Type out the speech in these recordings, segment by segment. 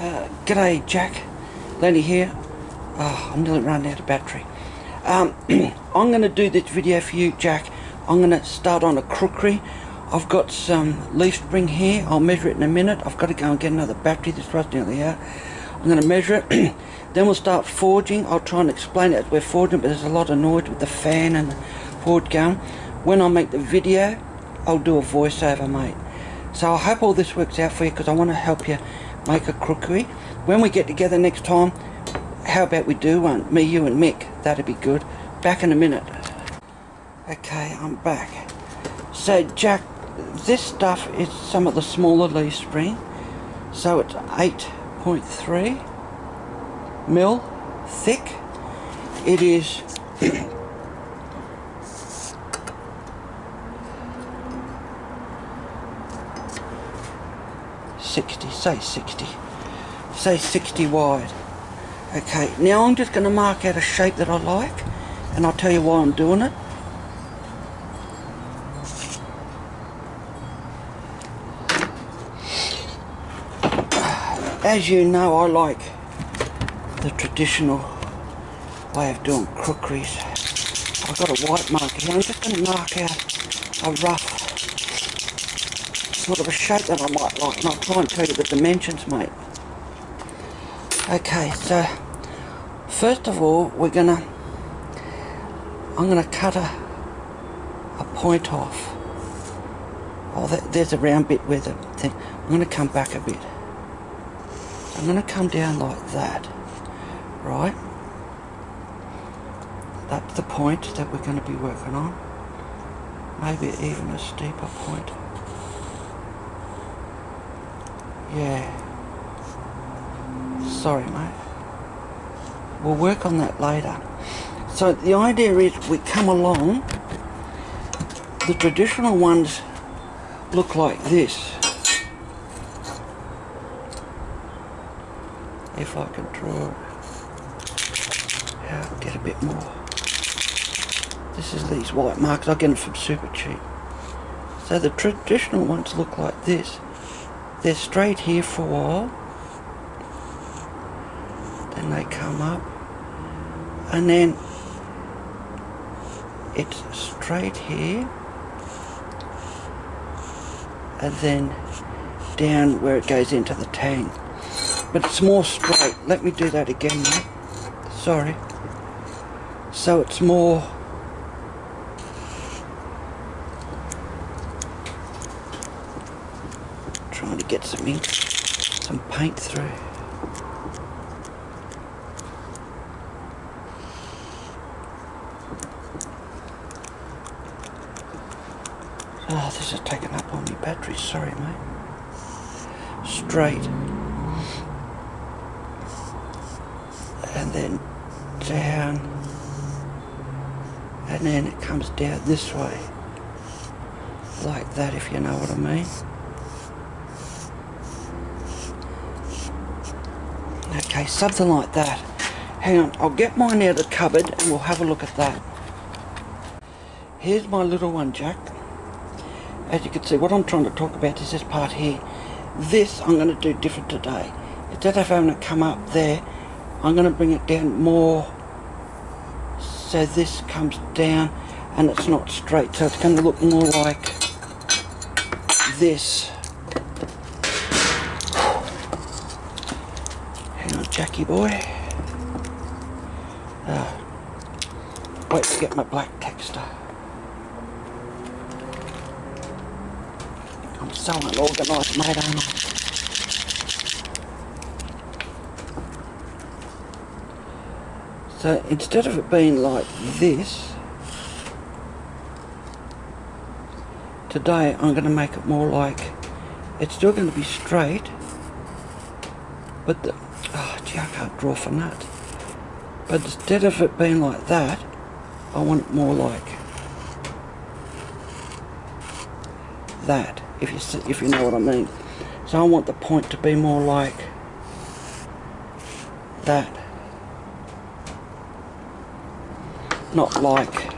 G'day Jack, Lenny here. I'm nearly running out of battery. I'm going to do this video for you, Jack. I'm going to start on a crookery. I've got some leaf spring here. I'll measure it in a minute. I've got to go and get another battery. This one's nearly out. I'm going to measure it. Then we'll start forging. I'll try and explain it as we're forging, but there's a lot of noise with the fan and the forge gun. When I make the video, I'll do a voiceover, mate. So I hope all this works out for you, because I want to help you make a crookery. When we get together next time, how about we do one? Me, you and Mick. That'd be good. Back in a minute. Okay, I'm back. So Jack, this stuff is some of the smaller leaf spring. So it's 8.3 mil thick. It is 60 wide. Okay, now I'm just going to mark out a shape that I like, and I'll tell you why I'm doing it. As you know, I like the traditional way of doing crookeries. I've got a white marker here. I'm just going to mark out a rough sort of a shape that I might like, and I'll try and tell you the dimensions, mate. Okay, so first of all, I'm gonna cut a point off. Oh, there's a round bit with it. I'm gonna come back a bit. I'm gonna come down like that, right? That's the point that we're gonna be working on. Maybe even a steeper point. Yeah. Sorry, mate. We'll work on that later. So the idea is we come along. The traditional ones look like this. If I can draw it. Yeah, I'll get a bit more. This is these white markers. I get them from super cheap. So the traditional ones look like this. They're straight here for a while. Then they come up, and then it's straight here, and then down where it goes into the tang. But it's more straight. Let me do that again, mate. Sorry. So it's more trying to get some ink, some paint through. Oh, this is taking up on my battery, sorry mate. Straight. And then down. And then it comes down this way. Like that, if you know what I mean. Okay, something like that. Hang on, I'll get mine out of the cupboard and we'll have a look at that. Here's my little one, Jack. As you can see, what I'm trying to talk about is this part here. This I'm going to do different today. Instead of having it come up there, I'm going to bring it down more so this comes down and it's not straight. So it's going to look more like this. Hang on, Jackie boy. Wait to get my black texture. I'm so unorganised, mate, aren't I? So instead of it being like this, today I'm going to make it more like, it's still going to be straight, but oh gee, I can't draw for that. But instead of it being like that, I want it more like that. If you know what I mean. So I want the point to be more like that. Not like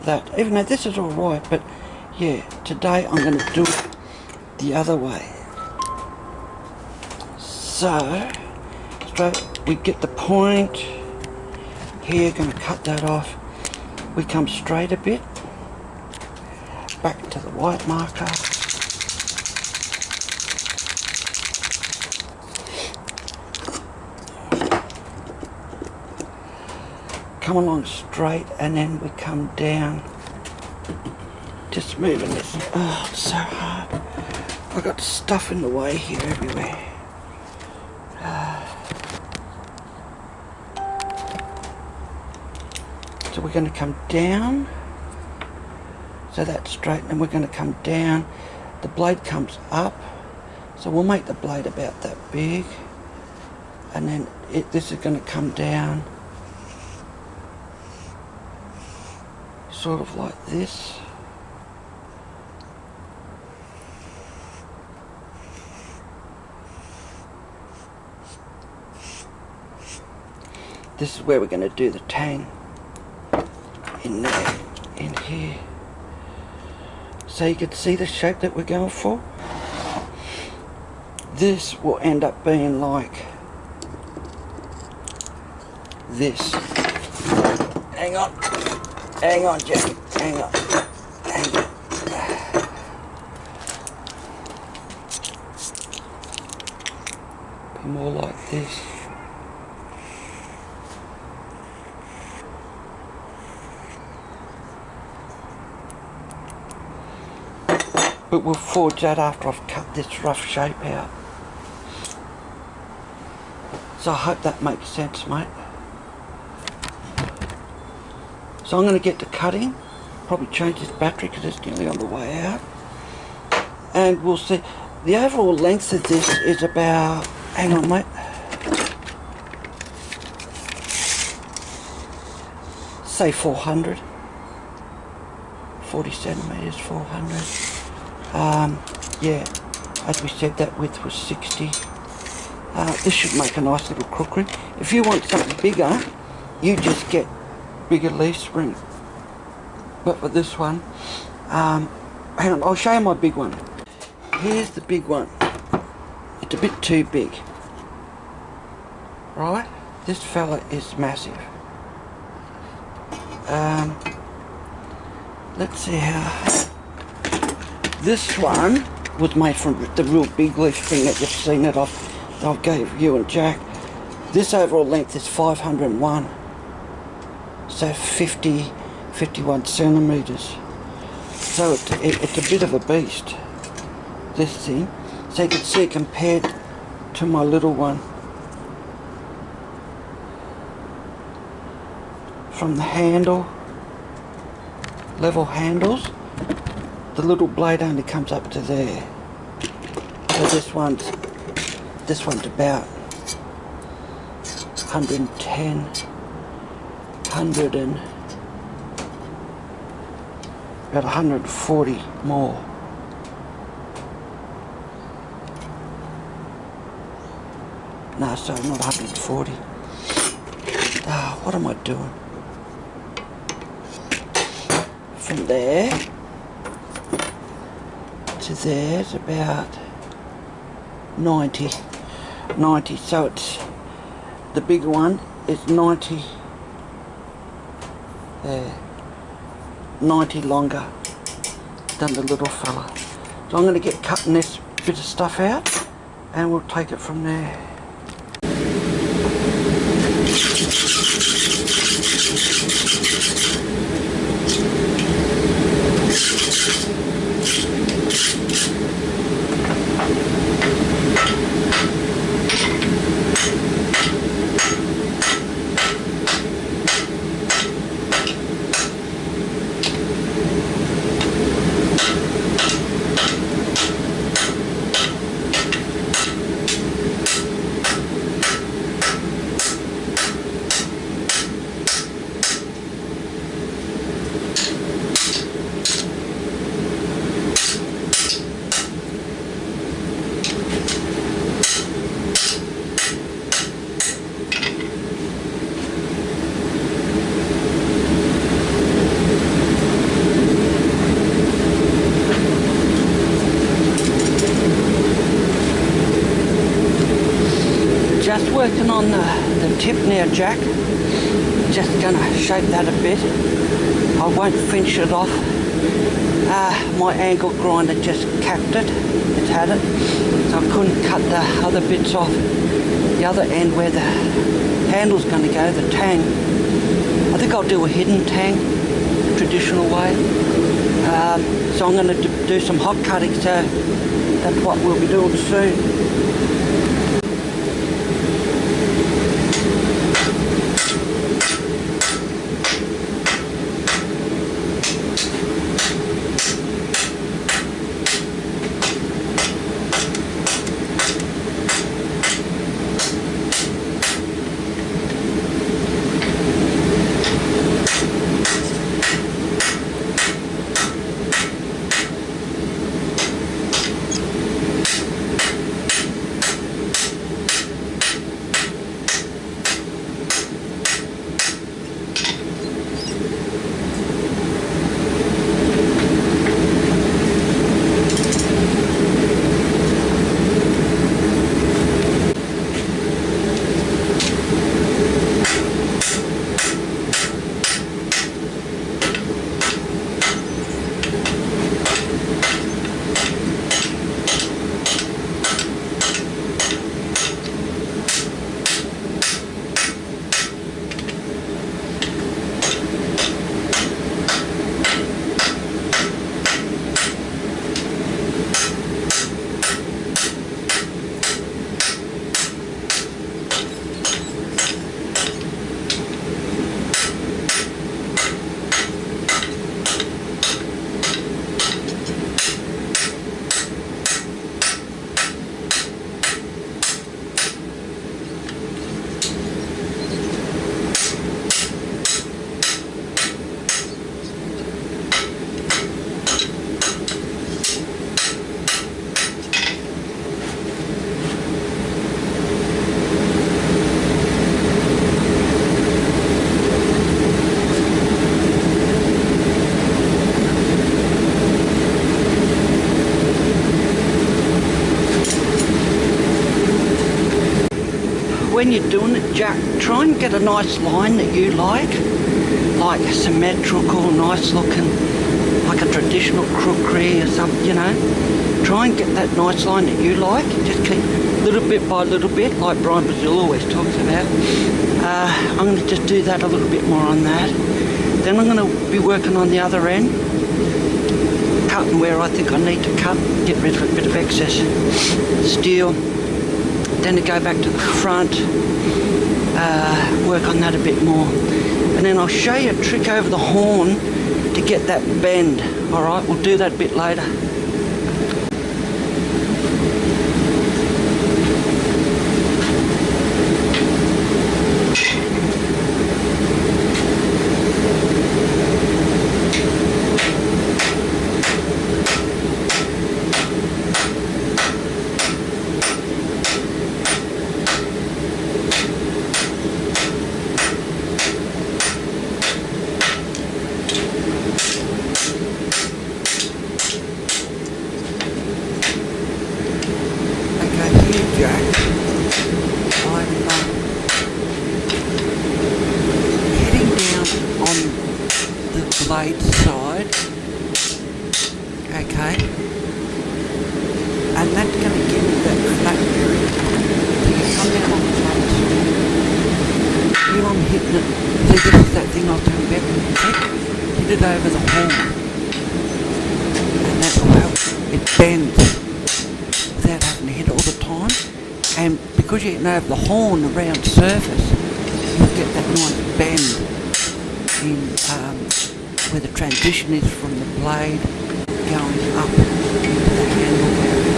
that. Even though this is alright, but yeah, today I'm going to do it the other way. So, straight, we get the point here, going to cut that off. We come straight a bit, back to the white marker. Come along straight, and then we come down. Just moving this. Oh, it's so hard. I've got stuff in the way here everywhere. So we're going to come down. So that's straight, and we're going to come down. The blade comes up. So we'll make the blade about that big. And then this is going to come down. Sort of like this. This is where we're going to do the tang. In there, in here. So you can see the shape that we're going for. This will end up being like this. Hang on, Jack, hang on. Be more like this. But we'll forge that after I've cut this rough shape out. So I hope that makes sense, mate. So I'm going to get to cutting, probably change this battery because it's nearly on the way out. And we'll see. The overall length of this is about, hang on mate, say 400. 40 centimetres, 400. Yeah, as we said, that width was 60. This should make a nice little kukri. If you want something bigger, you just get bigger leaf spring. But for this one, hang on, I'll show you my big one. Here's the big one. It's a bit too big. Right? This fella is massive. Let's see how... This one was made from the real big leaf thing that you've seen it off. I'll gave you and Jack. This overall length is 501. So 51 centimetres. So it's a bit of a beast, this thing. So you can see it compared to my little one. From the handle, level handles, the little blade only comes up to there. So this one's about 110, 100 and about 140 more. No, sorry, not 140. What am I doing? From there to there is about 90. So it's, the big one is 90 there, 90 longer than the little fella. So I'm going to get cutting this bit of stuff out and we'll take it from there. working on the tip now, Jack. Just gonna shape that a bit. I won't finish it off. My angle grinder just capped it. It's had it. So I couldn't cut the other bits off. The other end where the handle's gonna go, the tang. I think I'll do a hidden tang, traditional way. So I'm gonna do some hot cutting, so that's what we'll be doing soon. When you're doing it, Jack, try and get a nice line that you like symmetrical, nice looking, like a traditional kukri or something, you know. Try and get that nice line that you like. Just keep little bit by little bit, like Brian Brazil always talks about. I'm going to just do that a little bit more on that. Then I'm going to be working on the other end, cutting where I think I need to cut, get rid of a bit of excess steel. Then to go back to the front, work on that a bit more. And then I'll show you a trick over the horn to get that bend. Alright, we'll do that a bit later. Blade side, okay, and that's going to give me that flat area. So you come down on the blade side, here I'm hitting it, see this is that thing I was talking about, hit it over the horn, and that will help it bend without having to hit it all the time, and because you're hitting over the horn, the round surface, you'll get that nice bend in where the transition is from the blade going up into the handle area.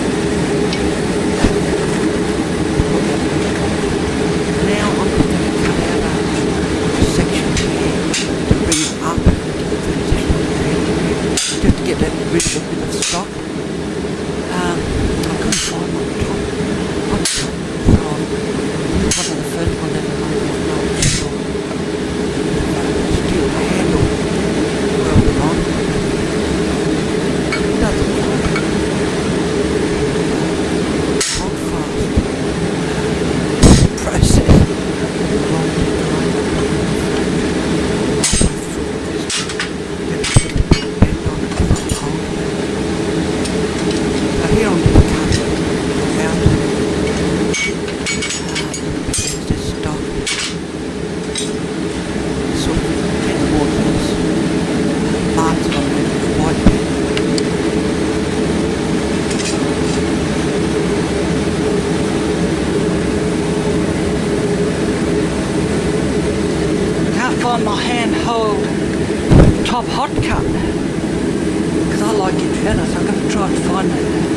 Now I'm just going to cut out a section here to bring it up into the transition of the handle area, just to get that rid of a bit of stock. I couldn't find my top, so one of the first ones that I made was no steel handle. Process. better, so I'm going to try and find that.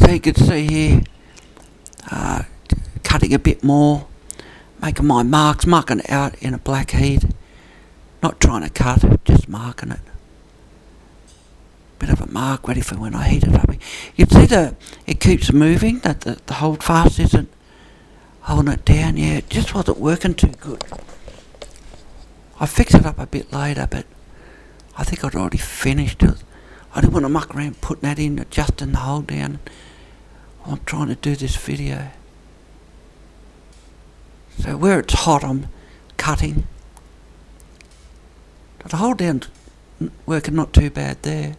So you can see here, cutting a bit more, making my marks, marking it out in a black heat, not trying to cut, just marking it. Bit of a mark ready for when I heat it up. You can see it keeps moving, that the hold fast isn't holding it down. Yeah, it just wasn't working too good. I fixed it up a bit later, but I think I'd already finished it. I didn't want to muck around putting that in, adjusting the hold down. I'm trying to do this video. So where it's hot, I'm cutting. The hold down's working not too bad there.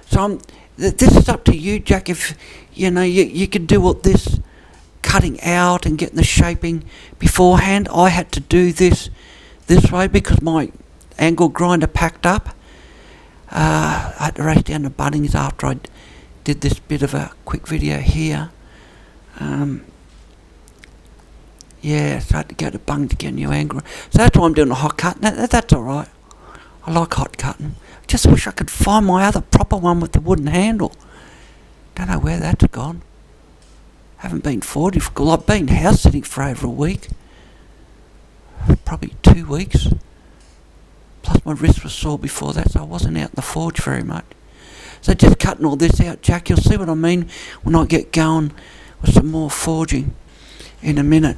So this is up to you, Jack. If you know you can do all this cutting out and getting the shaping beforehand. I had to do this way because my angle grinder packed up. I had to race down the bunnings after I did this bit of a quick video here. Yeah, so I had to go to Bung to get a new angle. So that's why I'm doing a hot cut. That's alright. I like hot cutting. Just wish I could find my other proper one with the wooden handle. Don't know where that's gone. Haven't been forging for school. I've been house sitting for over a week. Probably 2 weeks. Plus my wrist was sore before that, so I wasn't out in the forge very much. So just cutting all this out, Jack. You'll see what I mean when I get going with some more forging in a minute.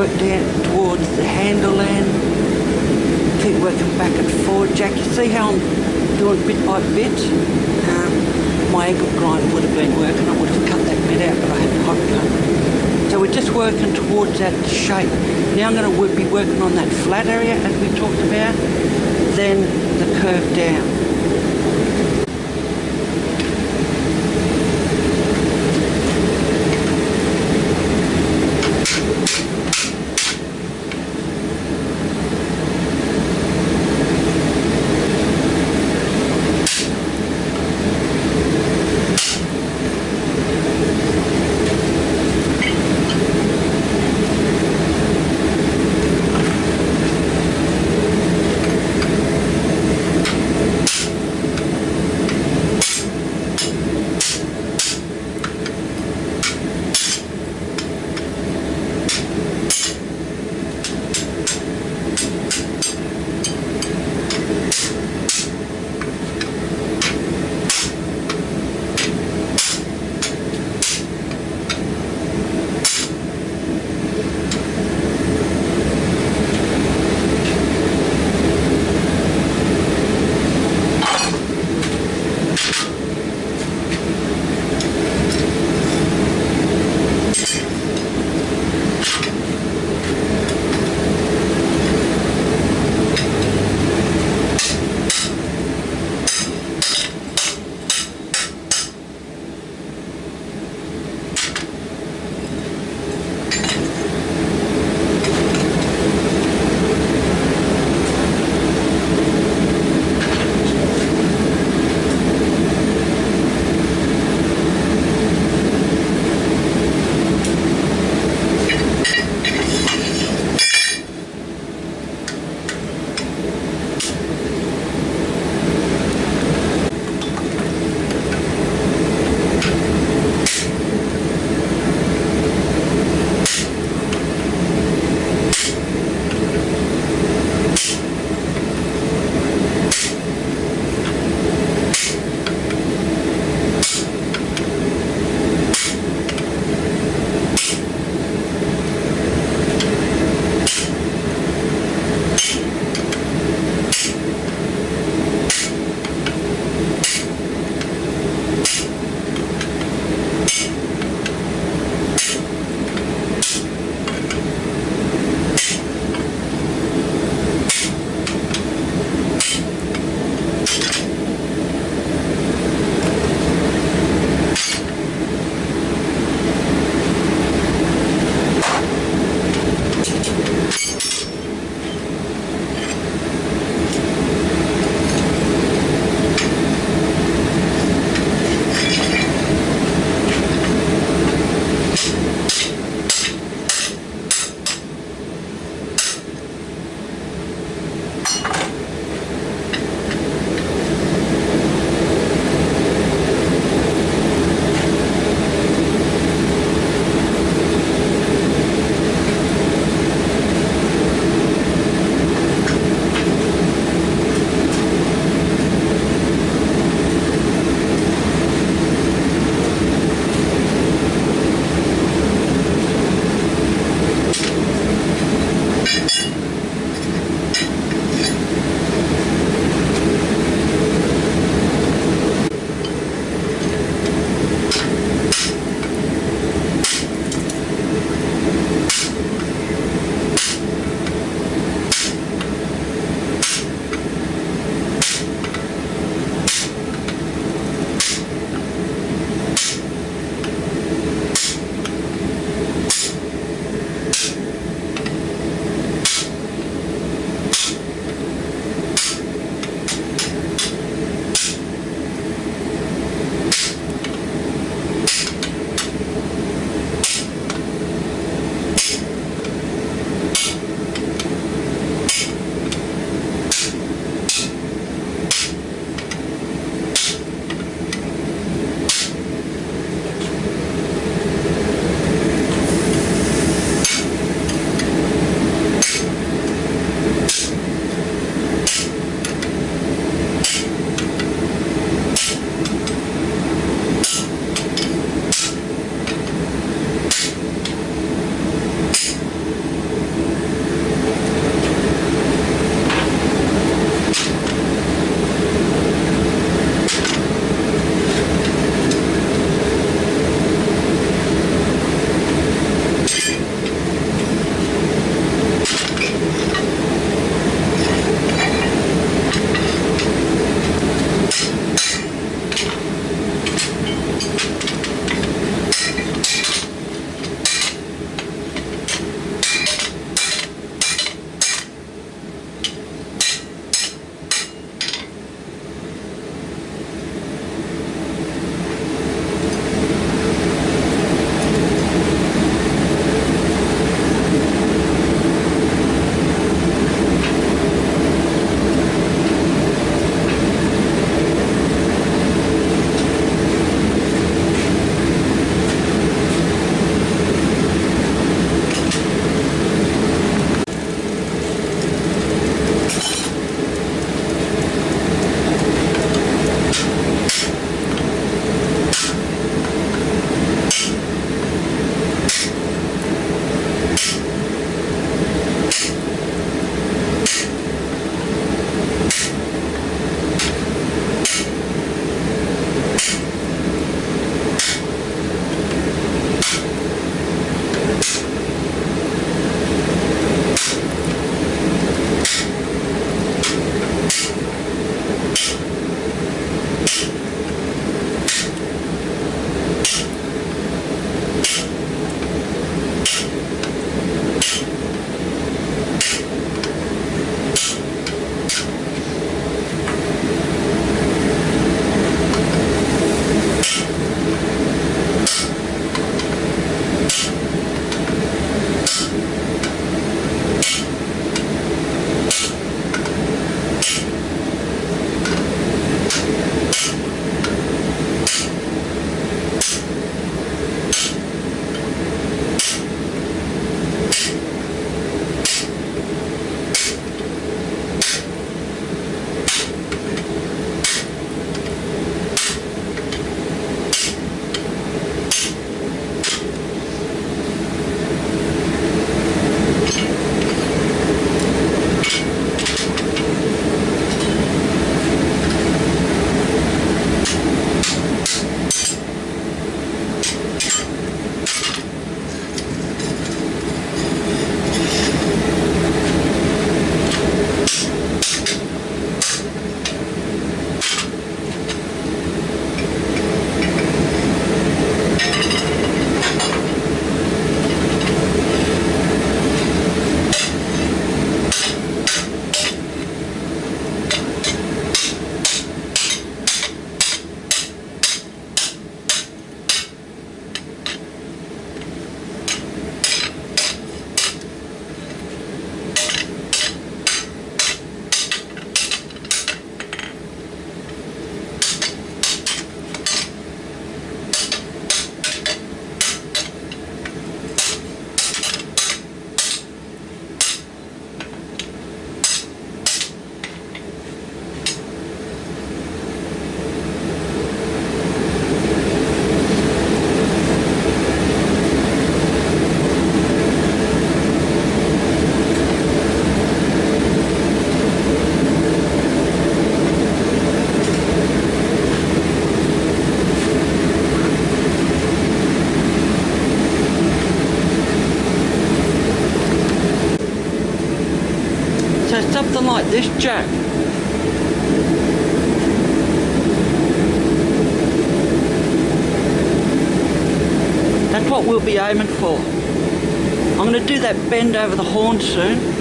work down towards the handle end. Keep working back and forward, Jack. You see how I'm doing bit by bit? My angle grinder would have been working. I would have cut that bit out, but I had to hot cut. So we're just working towards that shape. Now I'm going to be working on that flat area as we talked about, then the curve down. Something like this, Jack. That's what we'll be aiming for. I'm going to do that bend over the horn soon.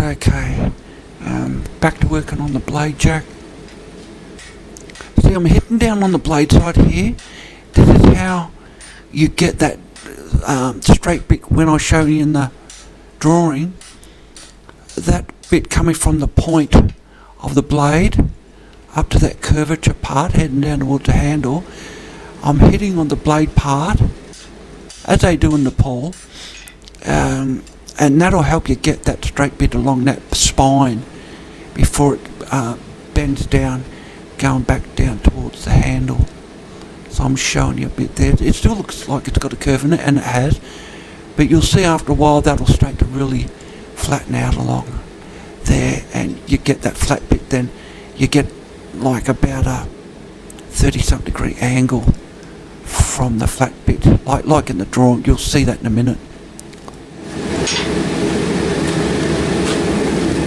Okay, back to working on the blade, Jack. See, I'm hitting down on the blade side here. This is how you get that straight bit when I show you in the drawing. That bit coming from the point of the blade up to that curvature part, heading down towards the handle. I'm hitting on the blade part, as they do in Nepal. And that'll help you get that straight bit along that spine before it bends down, going back down towards the handle. So I'm showing you a bit there. It still looks like it's got a curve in it, and it has, but you'll see after a while that'll start to really flatten out along there, and you get that flat bit. Then you get like about a 30-something degree angle from the flat bit, like in the drawing. You'll see that in a minute.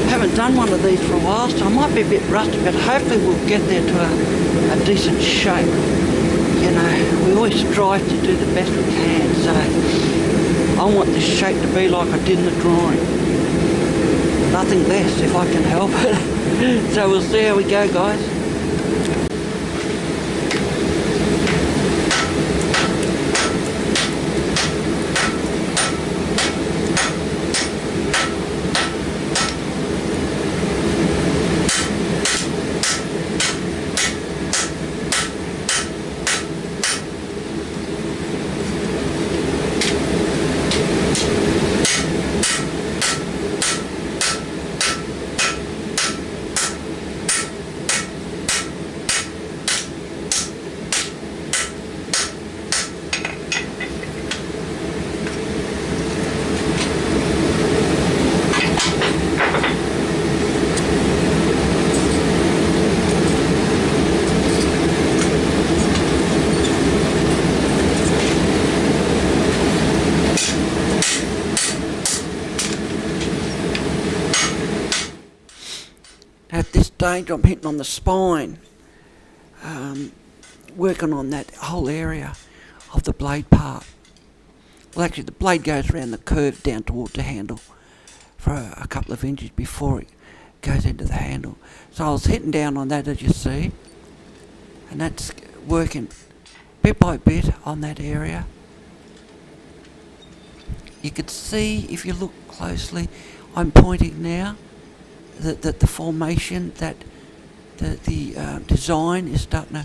Haven't done one of these for a while, so I might be a bit rusty, but hopefully we'll get there to a decent shape. You know, we always strive to do the best we can, so I want this shape to be like I did in the drawing. Nothing less if I can help it. So we'll see how we go, guys. At this stage I'm hitting on the spine, working on that whole area of the blade part. Well, actually the blade goes around the curve down towards the handle for a couple of inches before it goes into the handle. So I was hitting down on that, as you see, and that's working bit by bit on that area. You could see, if you look closely, I'm pointing now, that the formation, that the design is starting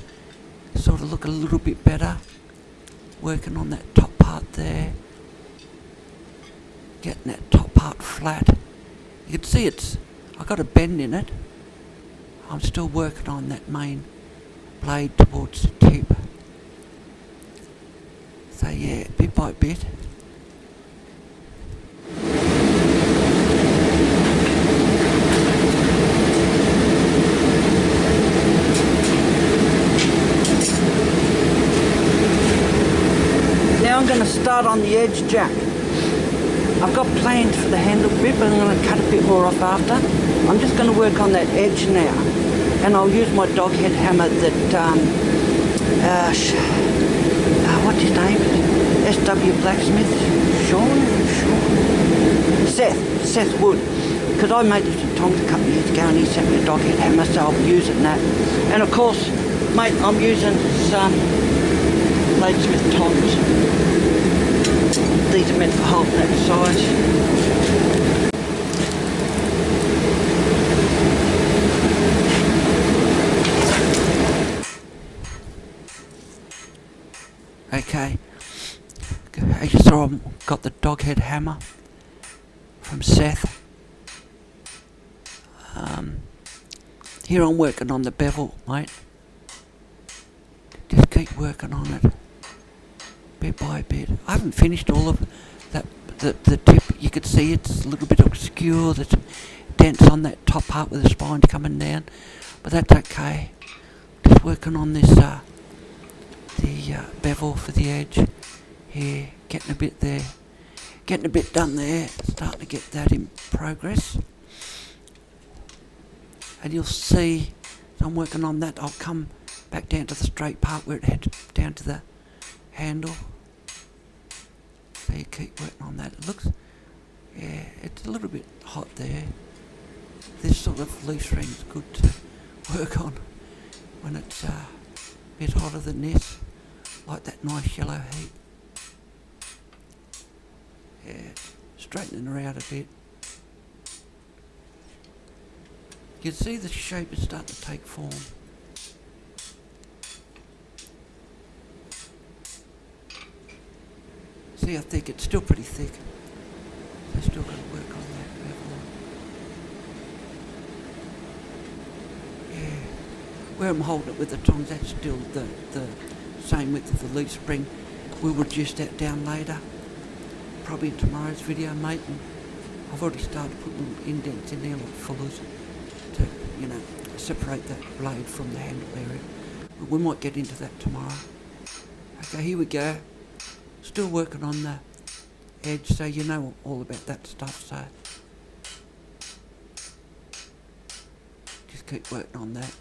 to sort of look a little bit better. Working on that top part there, getting that top part flat. You can see I've got a bend in it. I'm still working on that main blade towards the tip. So yeah, bit by bit. I'm going to start on the edge, Jack. I've got plans for the handle bit, but I'm going to cut a bit more off after. I'm just going to work on that edge now, and I'll use my dog head hammer that what's his name? SW Blacksmith? Seth Wood. Because I made this in Tonga a couple of years ago, and he sent me a dog head hammer, so I'll use it in that. And of course, Mate, I'm using some Bladesmith tongs. These are meant to hold that size. Okay, as you saw, I've got the dog head hammer from Seth. Here I'm working on the bevel, mate. Just keep working on it, bit by bit. I haven't finished all of that. The tip, you could see it's a little bit obscure. There's dents on that top part with the spine coming down, but that's okay. Just working on this the bevel for the edge here, getting a bit there, getting a bit done there, starting to get that in progress. And you'll see, as I'm working on that, I'll come back down to the straight part where it heads down to the handle. So you keep working on that. It looks, yeah, it's a little bit hot there. This sort of loose ring's good to work on when it's a bit hotter than this, like that nice yellow heat. Yeah, straightening her out a bit. You can see the shape is starting to take form. See how thick? It's still pretty thick. So still got to work on that bevel. Yeah. Where I'm holding it with the tongs, that's still the same width of the leaf spring. We'll reduce that down later, probably in tomorrow's video, mate. And I've already started putting indents in there like fullers to, you know, separate that blade from the handle area. But we might get into that tomorrow. Okay, here we go. Still working on the edge, so you know all about that stuff, so just keep working on that.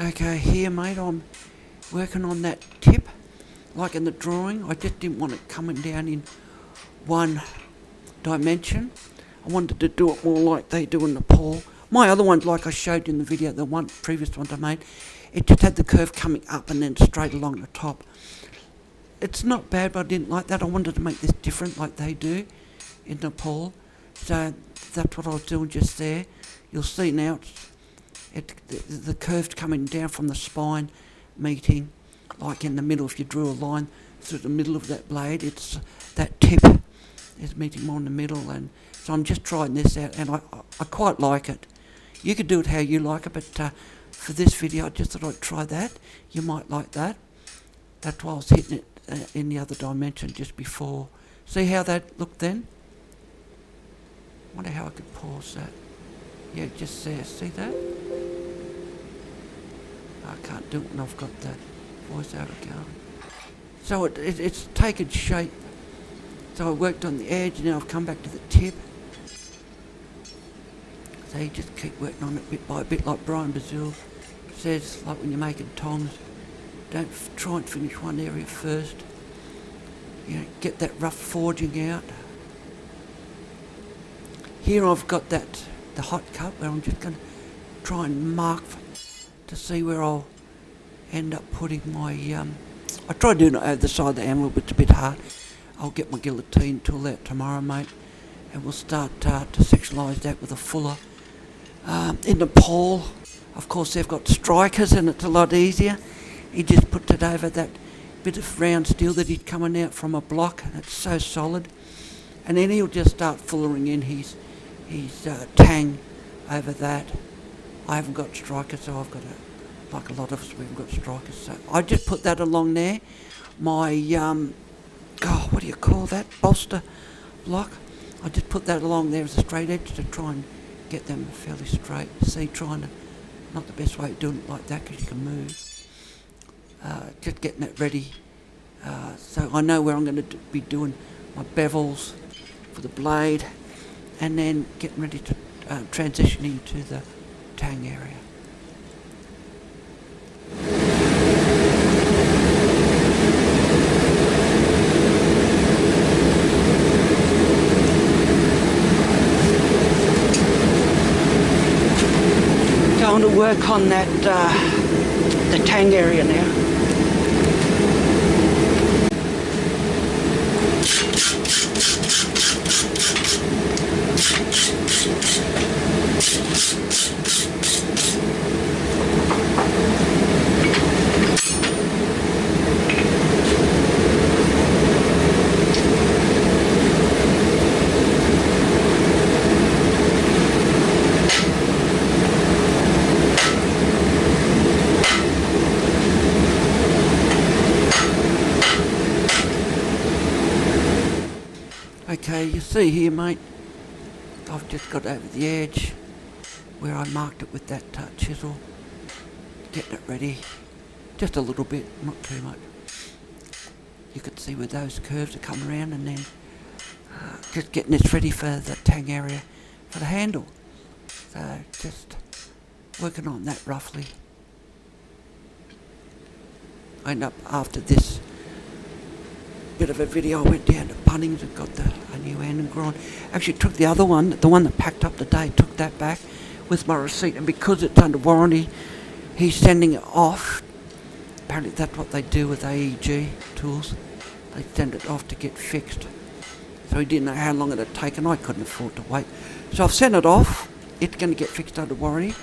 Okay, here mate, I'm working on that tip, like in the drawing. I just didn't want it coming down in one dimension. I wanted to do it more like they do in Nepal. My other ones, like I showed you in the video, the one previous one I made, it just had the curve coming up and then straight along the top. It's not bad, but I didn't like that. I wanted to make this different like they do in Nepal. So that's what I was doing just there. You'll see now the curve's coming down from the spine, meeting like in the middle. If you drew a line through the middle of that blade, it's that tip is meeting more in the middle. And so I'm just trying this out, and I quite like it. You could do it how you like it, but for this video I just thought I'd try that. You might like that. That's why I was hitting it in the other dimension just before. See how that looked then? wonder how I could pause that. Yeah, just there, see that? I can't do it when I've got the voiceover going. So it's taken shape. So I worked on the edge, and now I've come back to the tip. So you just keep working on it bit by bit, like Brian Bazil says, like when you're making tongs, don't try and finish one area first. You know, get that rough forging out. Here I've got the hot cut where I'm just going to try and mark to see where I'll end up putting my, I tried doing it over the side of the anvil, but it's a bit hard. I'll get my guillotine tool out tomorrow, mate, and we'll start to sectionalise that with a fuller. In Nepal, of course, they've got strikers and it's a lot easier. He just puts it over that bit of round steel that he's coming out from a block, and it's so solid. And then he'll just start fullering in his tang over that. I haven't got strikers, so I've got like a lot of us, we haven't got strikers. So I just put that along there. My, what do you call that? Bolster block. I just put that along there as a straight edge to try and get them fairly straight. See, trying to, not the best way of doing it like that because you can move. Just getting it ready. So I know where I'm going to be doing my bevels for the blade, and then getting ready to transition into the tang area. Going to work on that the tang area now. Okay, you see here, mate, I've just got over the edge where I marked it with that chisel, getting it ready, just a little bit, not too much. You can see where those curves are coming around, and then just getting this ready for the tang area for the handle. So just working on that roughly. I end up after this bit of a video, I went down to Bunnings and got a new hand and grind. Actually took the other one, the one that packed up today, took that back with my receipt, and because it's under warranty, he's sending it off. Apparently that's what they do with AEG tools. They send it off to get fixed. So he didn't know how long it'd take, and I couldn't afford to wait. So I've sent it off. It's going to get fixed under warranty.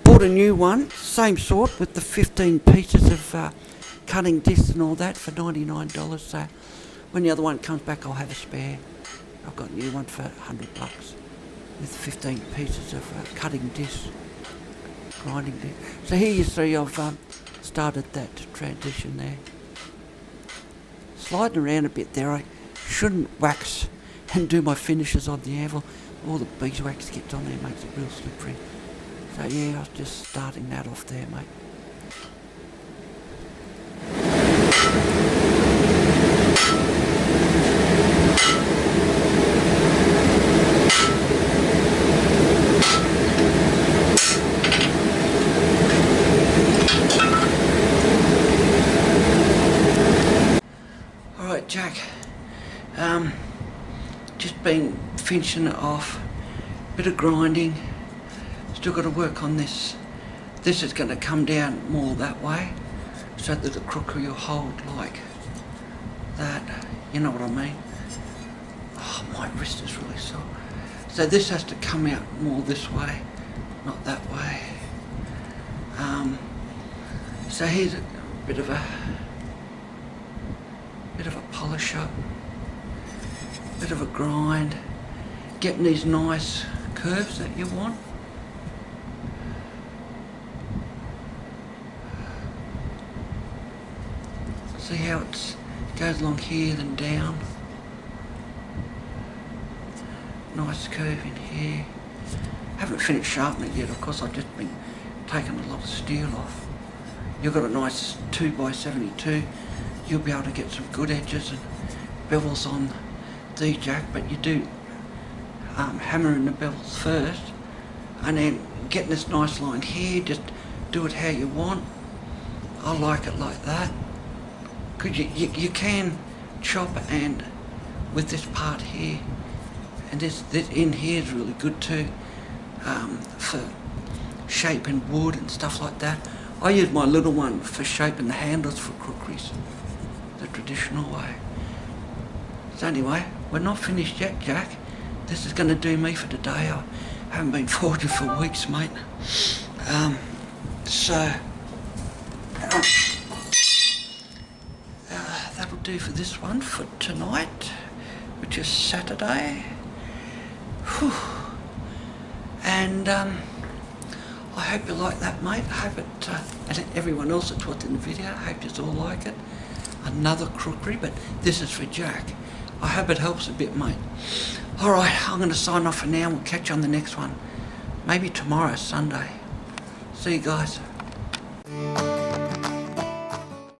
Bought a new one, same sort, with the 15 pieces of cutting discs and all that for $99. So when the other one comes back, I'll have a spare. I've got a new one for $100 with 15 pieces of cutting discs, grinding discs. So here you see I've started that transition there. Sliding around a bit there. I shouldn't wax and do my finishes on the anvil. All the beeswax gets on there, makes it real slippery. So yeah, I was just starting that off there, mate. Alright, Jack. Just been finishing it off. Bit of grinding. Still got to work on this. This is going to come down more that way, so that the khukuri will hold like that. You know what I mean? Oh, my wrist is really sore. So this has to come out more this way, not that way. So here's a bit of a polish up, bit of a grind, getting these nice curves that you want. See how it goes along here, then down. nice curve in here. Haven't finished sharpening it yet, of course. I've just been taking a lot of steel off. You've got a nice 2x72. You'll be able to get some good edges and bevels on the jack, but you do hammer in the bevels first, and then getting this nice line here, just do it how you want. I like it like that. Because you can chop, and with this part here, and this in here is really good too, for shaping wood and stuff like that. I use my little one for shaping the handles for kukris, the traditional way. So anyway, we're not finished yet, Jack. This is going to do me for today. I haven't been forging for weeks, mate. That'll do for this one for tonight, which is Saturday. Whew. And I hope you like that, mate. I hope it, and everyone else that's watching the video, I hope you all like it. Another crookery, but this is for Jack. I hope it helps a bit, mate. Alright, I'm going to sign off for now. We'll catch you on the next one. Maybe tomorrow, Sunday. See you guys.